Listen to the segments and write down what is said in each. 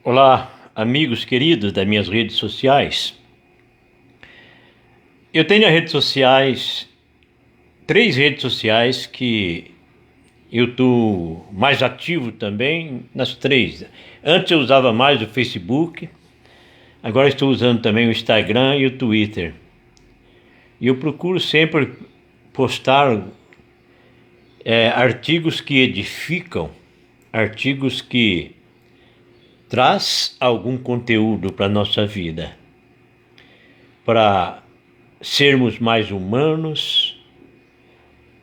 Olá, amigos queridos das minhas redes sociais. Eu tenho três redes sociais que eu estou mais ativo também nas três. Antes eu usava mais o Facebook, agora estou usando também o Instagram e o Twitter. E eu procuro sempre postar artigos que edificam, artigos que traz algum conteúdo para a nossa vida, para sermos mais humanos,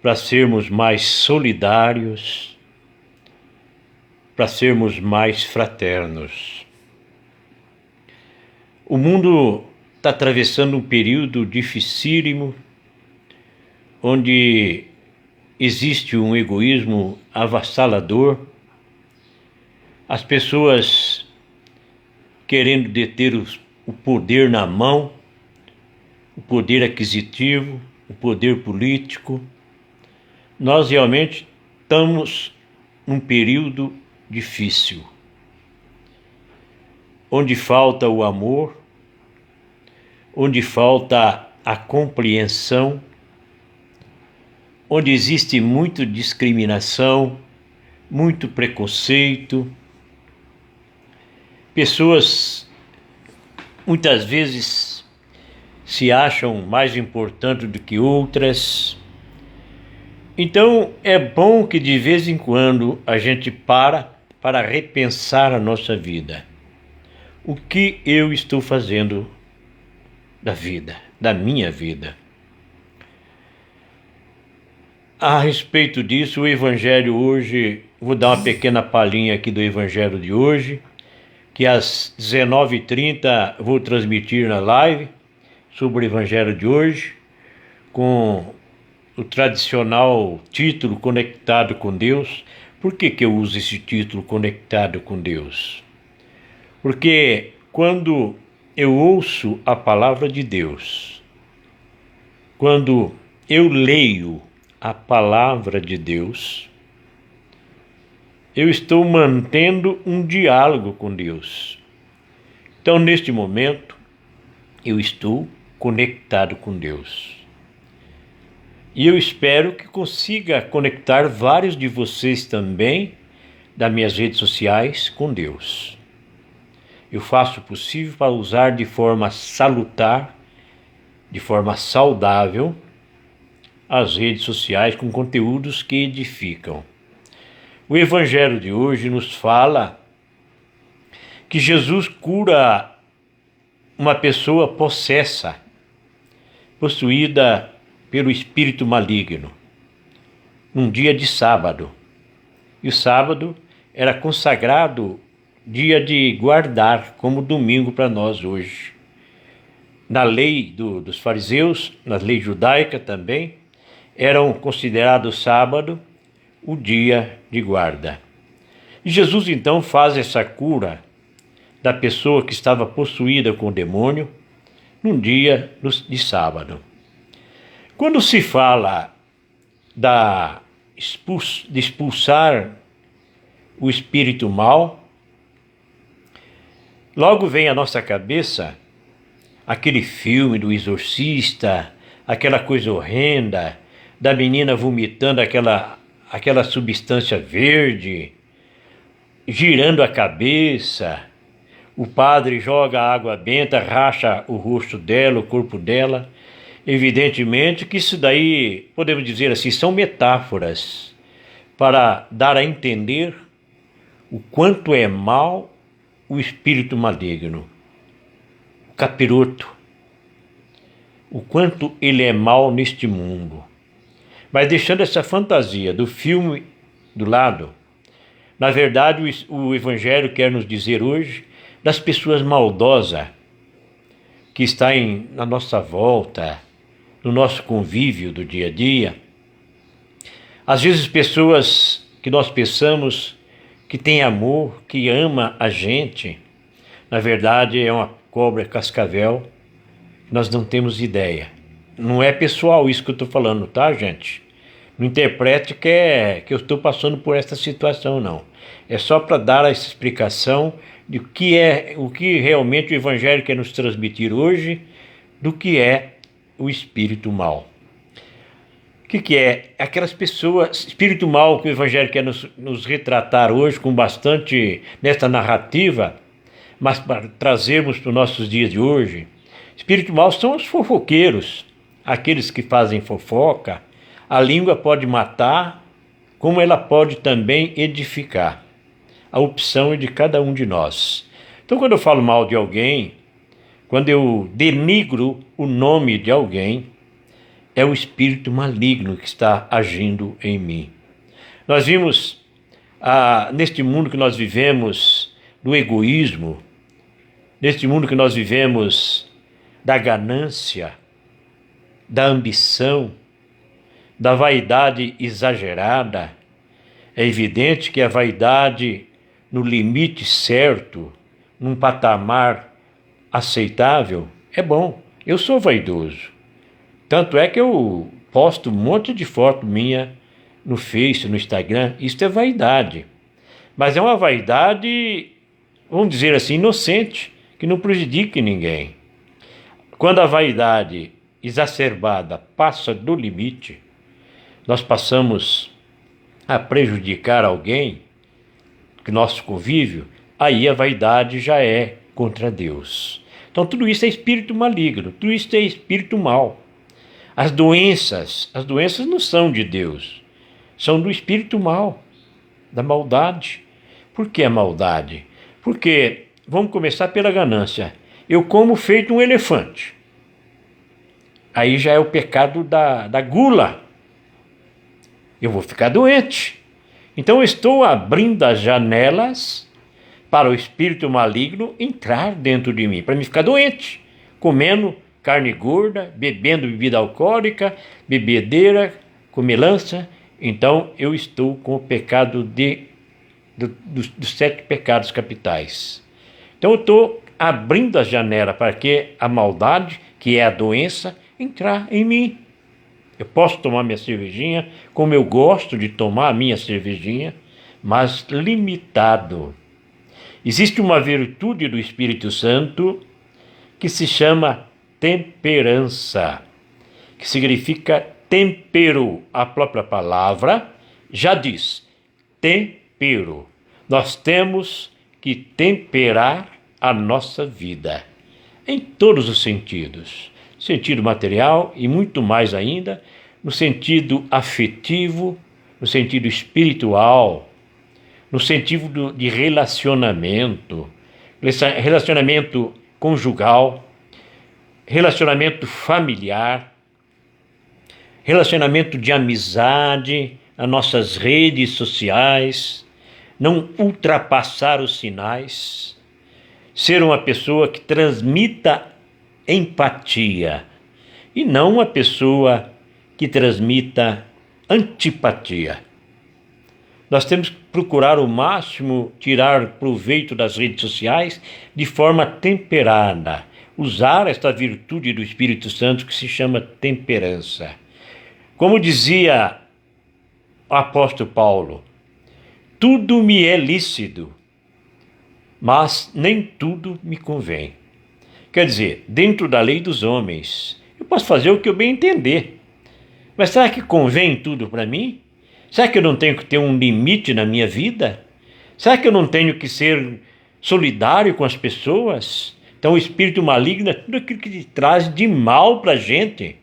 para sermos mais solidários, para sermos mais fraternos. O mundo está atravessando um período dificílimo, onde existe um egoísmo avassalador, as pessoas querendo deter o poder na mão, o poder aquisitivo, o poder político. Nós realmente estamos num período difícil, onde falta o amor, onde falta a compreensão, onde existe muita discriminação, muito preconceito. Pessoas muitas vezes se acham mais importantes do que outras. Então é bom que de vez em quando a gente para repensar a nossa vida. O que eu estou fazendo da vida, da minha vida? A respeito disso, o Evangelho hoje, vou dar uma pequena palhinha aqui do Evangelho de hoje, que às 19h30 vou transmitir na live sobre o Evangelho de hoje, com o tradicional título Conectado com Deus. Por que eu uso esse título Conectado com Deus? Porque quando eu ouço a palavra de Deus, quando eu leio a palavra de Deus, eu estou mantendo um diálogo com Deus. Então, neste momento, eu estou conectado com Deus. E eu espero que consiga conectar vários de vocês também, das minhas redes sociais, com Deus. Eu faço o possível para usar de forma salutar, de forma saudável, as redes sociais com conteúdos que edificam. O Evangelho de hoje nos fala que Jesus cura uma pessoa possessa, possuída pelo espírito maligno, num dia de sábado. E o sábado era consagrado dia de guardar, como domingo para nós hoje. Na lei dos fariseus, na lei judaica também, eram considerados sábado o dia de guarda. E Jesus então faz essa cura da pessoa que estava possuída com o demônio num dia de sábado. Quando se fala de expulsar o espírito mal, logo vem à nossa cabeça aquele filme do exorcista, aquela coisa horrenda da menina vomitando aquela substância verde, girando a cabeça, o padre joga água benta, racha o rosto dela, o corpo dela. Evidentemente que isso daí, podemos dizer assim, são metáforas para dar a entender o quanto é mal o espírito maligno, o capiroto, o quanto ele é mal neste mundo. Mas deixando essa fantasia do filme do lado, na verdade o Evangelho quer nos dizer hoje das pessoas maldosas que estão na nossa volta, no nosso convívio do dia a dia. Às vezes pessoas que nós pensamos que têm amor, que ama a gente, na verdade é uma cobra cascavel, nós não temos ideia. Não é pessoal isso que eu estou falando, tá, gente? Não interprete que eu estou passando por essa situação, não. É só para dar essa explicação de o que realmente o Evangelho quer nos transmitir hoje, do que é o espírito mal. O que é? Aquelas pessoas, espírito mal que o Evangelho quer nos retratar hoje com bastante, nesta narrativa, mas para trazermos para os nossos dias de hoje. Espírito mal são os fofoqueiros, aqueles que fazem fofoca. A língua pode matar, como ela pode também edificar. A opção é de cada um de nós. Então, quando eu falo mal de alguém, quando eu denigro o nome de alguém, é o espírito maligno que está agindo em mim. Nós vimos, neste mundo que nós vivemos, do egoísmo, neste mundo que nós vivemos da ganância, da ambição, da vaidade exagerada. É evidente que a vaidade no limite certo, num patamar aceitável, é bom. Eu sou vaidoso. Tanto é que eu posto um monte de foto minha no Face, no Instagram. Isso é vaidade. Mas é uma vaidade, vamos dizer assim, inocente, que não prejudique ninguém. Quando a vaidade exacerbada passa do limite, nós passamos a prejudicar alguém, que nosso convívio, aí a vaidade já é contra Deus. Então tudo isso é espírito maligno, tudo isso é espírito mau. As doenças não são de Deus, são do espírito mau, da maldade. Por que a maldade? Porque, vamos começar pela ganância. Eu como feito um elefante. Aí já é o pecado da gula. Eu vou ficar doente. Então eu estou abrindo as janelas para o espírito maligno entrar dentro de mim, para me ficar doente, comendo carne gorda, bebendo bebida alcoólica, bebedeira, comilança. Então eu estou com o pecado dos 7 pecados capitais. Então eu estou abrindo a janela para que a maldade, que é a doença, entrar em mim. Eu posso tomar minha cervejinha, como eu gosto de tomar a minha cervejinha, mas limitado. Existe uma virtude do Espírito Santo que se chama temperança, que significa tempero. A própria palavra já diz, tempero. Nós temos que temperar a nossa vida, em todos os sentidos. Sentido material e muito mais ainda, no sentido afetivo, no sentido espiritual, no sentido de relacionamento conjugal, relacionamento familiar, relacionamento de amizade, nas nossas redes sociais, não ultrapassar os sinais, ser uma pessoa que transmita empatia e não uma pessoa que transmita antipatia. Nós temos que procurar o máximo tirar proveito das redes sociais de forma temperada, usar esta virtude do Espírito Santo que se chama temperança. Como dizia o apóstolo Paulo, tudo me é lícito, mas nem tudo me convém. Quer dizer, dentro da lei dos homens, eu posso fazer o que eu bem entender. Mas será que convém tudo para mim? Será que eu não tenho que ter um limite na minha vida? Será que eu não tenho que ser solidário com as pessoas? Então o espírito maligno é tudo aquilo que traz de mal para a gente.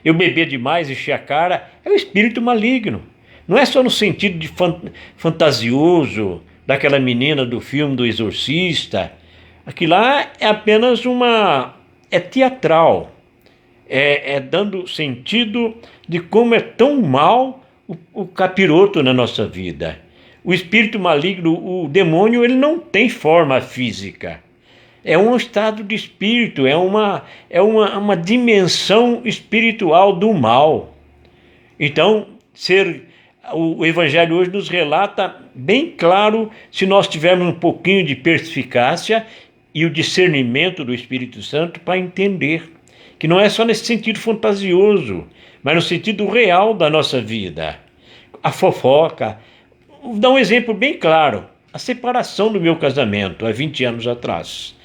Eu beber demais, encher a cara, é o espírito maligno. Não é só no sentido de fantasioso, daquela menina do filme do Exorcista. Aquilo lá é apenas é teatral, é dando sentido de como é tão mal o capiroto na nossa vida. O espírito maligno, o demônio, ele não tem forma física. É um estado de espírito, é uma dimensão espiritual do mal. Então, o Evangelho hoje nos relata bem claro, se nós tivermos um pouquinho de perspicácia e o discernimento do Espírito Santo para entender que não é só nesse sentido fantasioso, mas no sentido real da nossa vida. A fofoca. Vou dar um exemplo bem claro. A separação do meu casamento há 20 anos atrás.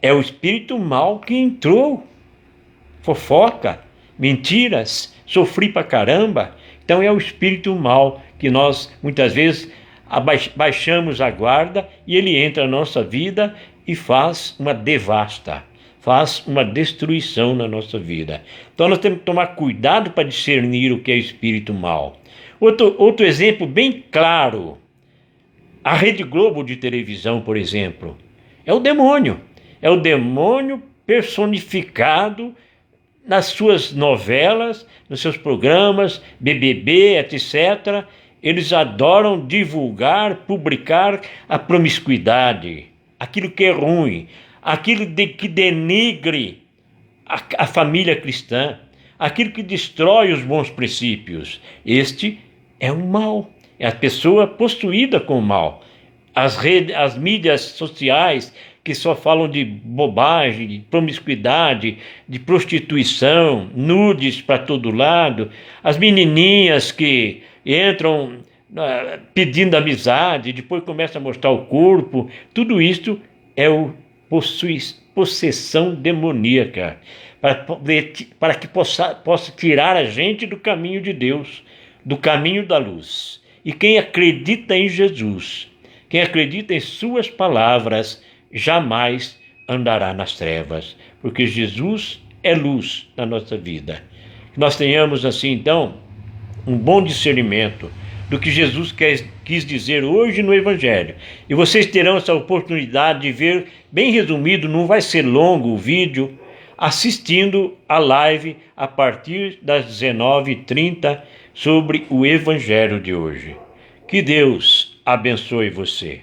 É o espírito mau que entrou. Fofoca, mentiras, sofri pra caramba. Então é o espírito mau que nós muitas vezes baixamos a guarda e ele entra na nossa vida e faz uma devasta, faz uma destruição na nossa vida. Então nós temos que tomar cuidado para discernir o que é espírito mau. Outro exemplo bem claro, a Rede Globo de televisão, por exemplo, é o demônio personificado nas suas novelas, nos seus programas, BBB, etc. Eles adoram divulgar, publicar a promiscuidade, aquilo que é ruim, aquilo que denigre a família cristã, aquilo que destrói os bons princípios. Este é um mal, é a pessoa possuída com o mal. As mídias sociais que só falam de bobagem, de promiscuidade, de prostituição, nudes para todo lado, as menininhas que entram pedindo amizade, depois começam a mostrar o corpo, tudo isso é possessão demoníaca, para que possa tirar a gente do caminho de Deus, do caminho da luz. E quem acredita em Jesus, quem acredita em suas palavras, jamais andará nas trevas, porque Jesus é luz na nossa vida. Que nós tenhamos assim, então, um bom discernimento do que Jesus quis dizer hoje no Evangelho. E vocês terão essa oportunidade de ver, bem resumido, não vai ser longo o vídeo, assistindo a live a partir das 19h30 sobre o Evangelho de hoje. Que Deus abençoe você.